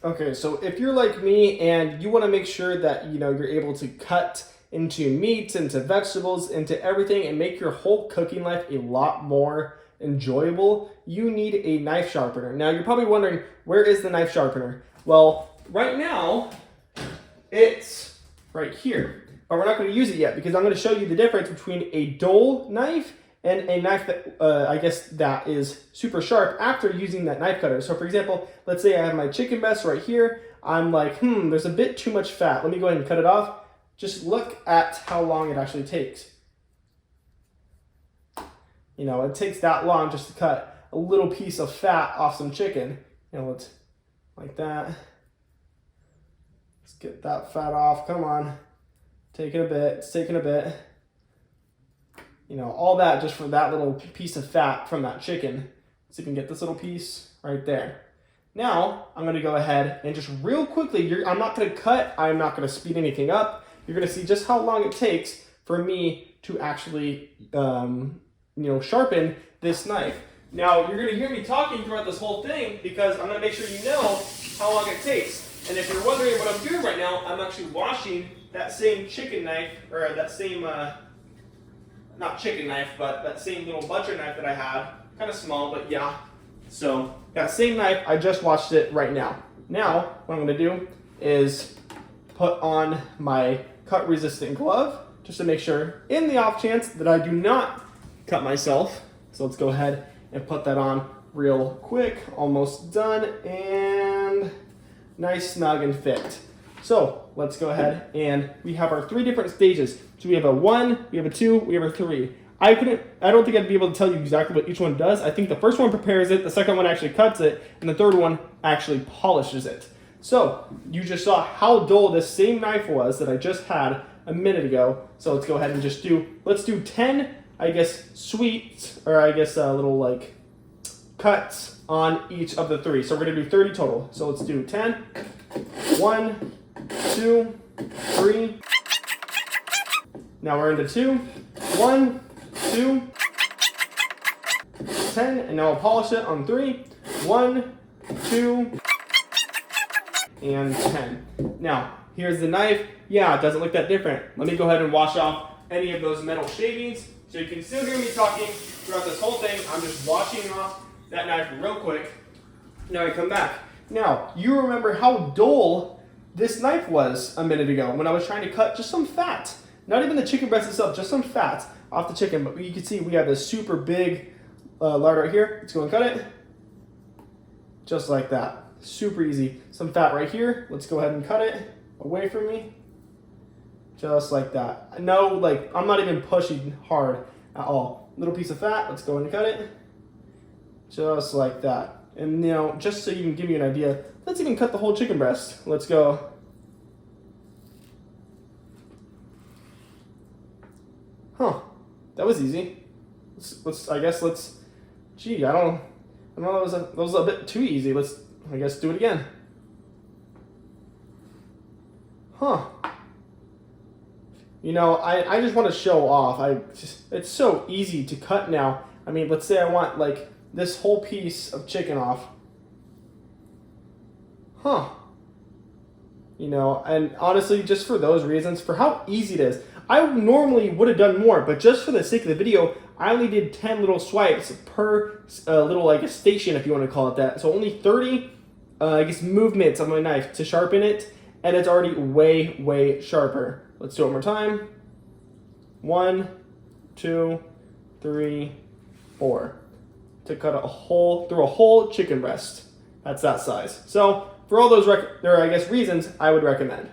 Okay, so if you're like me and you want to make sure that you're able to cut into meats, into vegetables, into everything and make your whole cooking life a lot more enjoyable, you need a knife sharpener. Now you're probably wondering, where is the knife sharpener? Well, right now it's right here, but we're not going to use it yet because I'm going to show you the difference between a dull knife and a knife that I guess that is super sharp after using that knife cutter. So for example, let's say I have my chicken breast right here. I'm like, there's a bit too much fat. Let me go ahead and cut it off. Just look at how long it actually takes. It takes that long just to cut a little piece of fat off some chicken. Let's like that. Let's get that fat off. Come on. Taking a bit. It's taking a bit. All that just for that little piece of fat from that chicken. So you can get this little piece right there. Now, I'm going to go ahead and just real quickly, I'm not going to cut. I'm not going to speed anything up. You're going to see just how long it takes for me to actually, sharpen this knife. Now, you're going to hear me talking throughout this whole thing because I'm going to make sure you know how long it takes. And if you're wondering what I'm doing right now, I'm actually washing that same chicken knife, or that same, not chicken knife, but that same little butcher knife that I had. Kind of small, but yeah. So that same knife, I just washed it right now. Now, what I'm going to do is put on my cut resistant glove just to make sure, in the off chance that I do not cut myself. So let's go ahead and put that on real quick. Almost done, and nice, snug, and fit. So let's go ahead, and we have our 3 different stages. So we have a 1, we have a 2, we have a 3. I don't think I'd be able to tell you exactly what each one does. I think the first one prepares it, the second one actually cuts it, and the third one actually polishes it. So you just saw how dull this same knife was that I just had a minute ago. So let's go ahead and let's do 10, I guess, sweeps, or I guess little like cuts on each of the 3. So we're gonna do 30 total. So let's do 10, 1, 2, 3. Now we're into 2, 1, 2, 10, and now I'll polish it on 3, 1, 2, and 10. Now, here's the knife. Yeah, it doesn't look that different. Let me go ahead and wash off any of those metal shavings. So you can still hear me talking throughout this whole thing. I'm just washing off that knife real quick. Now I come back. Now, you remember how dull this knife was a minute ago when I was trying to cut just some fat. Not even the chicken breast itself, just some fat off the chicken. But you can see we have this super big lard right here. Let's go and cut it. Just like that. Super easy. Some fat right here. Let's go ahead and cut it away from me. Just like that. No, like, I'm not even pushing hard at all. Little piece of fat. Let's go ahead and cut it. Just like that. And just so you can give me an idea, let's even cut the whole chicken breast. Let's go. Huh. That was easy. Gee, I don't know, that was a bit too easy. Let's, I guess, do it again. Huh. I just want to show off. It's so easy to cut now. I mean, let's say I want like this whole piece of chicken off. Huh. And honestly, just for those reasons, for how easy it is, I normally would have done more, but just for the sake of the video, I only did 10 little swipes per little, like a station, if you want to call it that. So only 30, I guess, movements on my knife to sharpen it, and it's already way, way sharper. Let's do it one more time. 1, 2, 3, 4. To cut through a whole chicken breast. That's that size. So for all those reasons, I would recommend.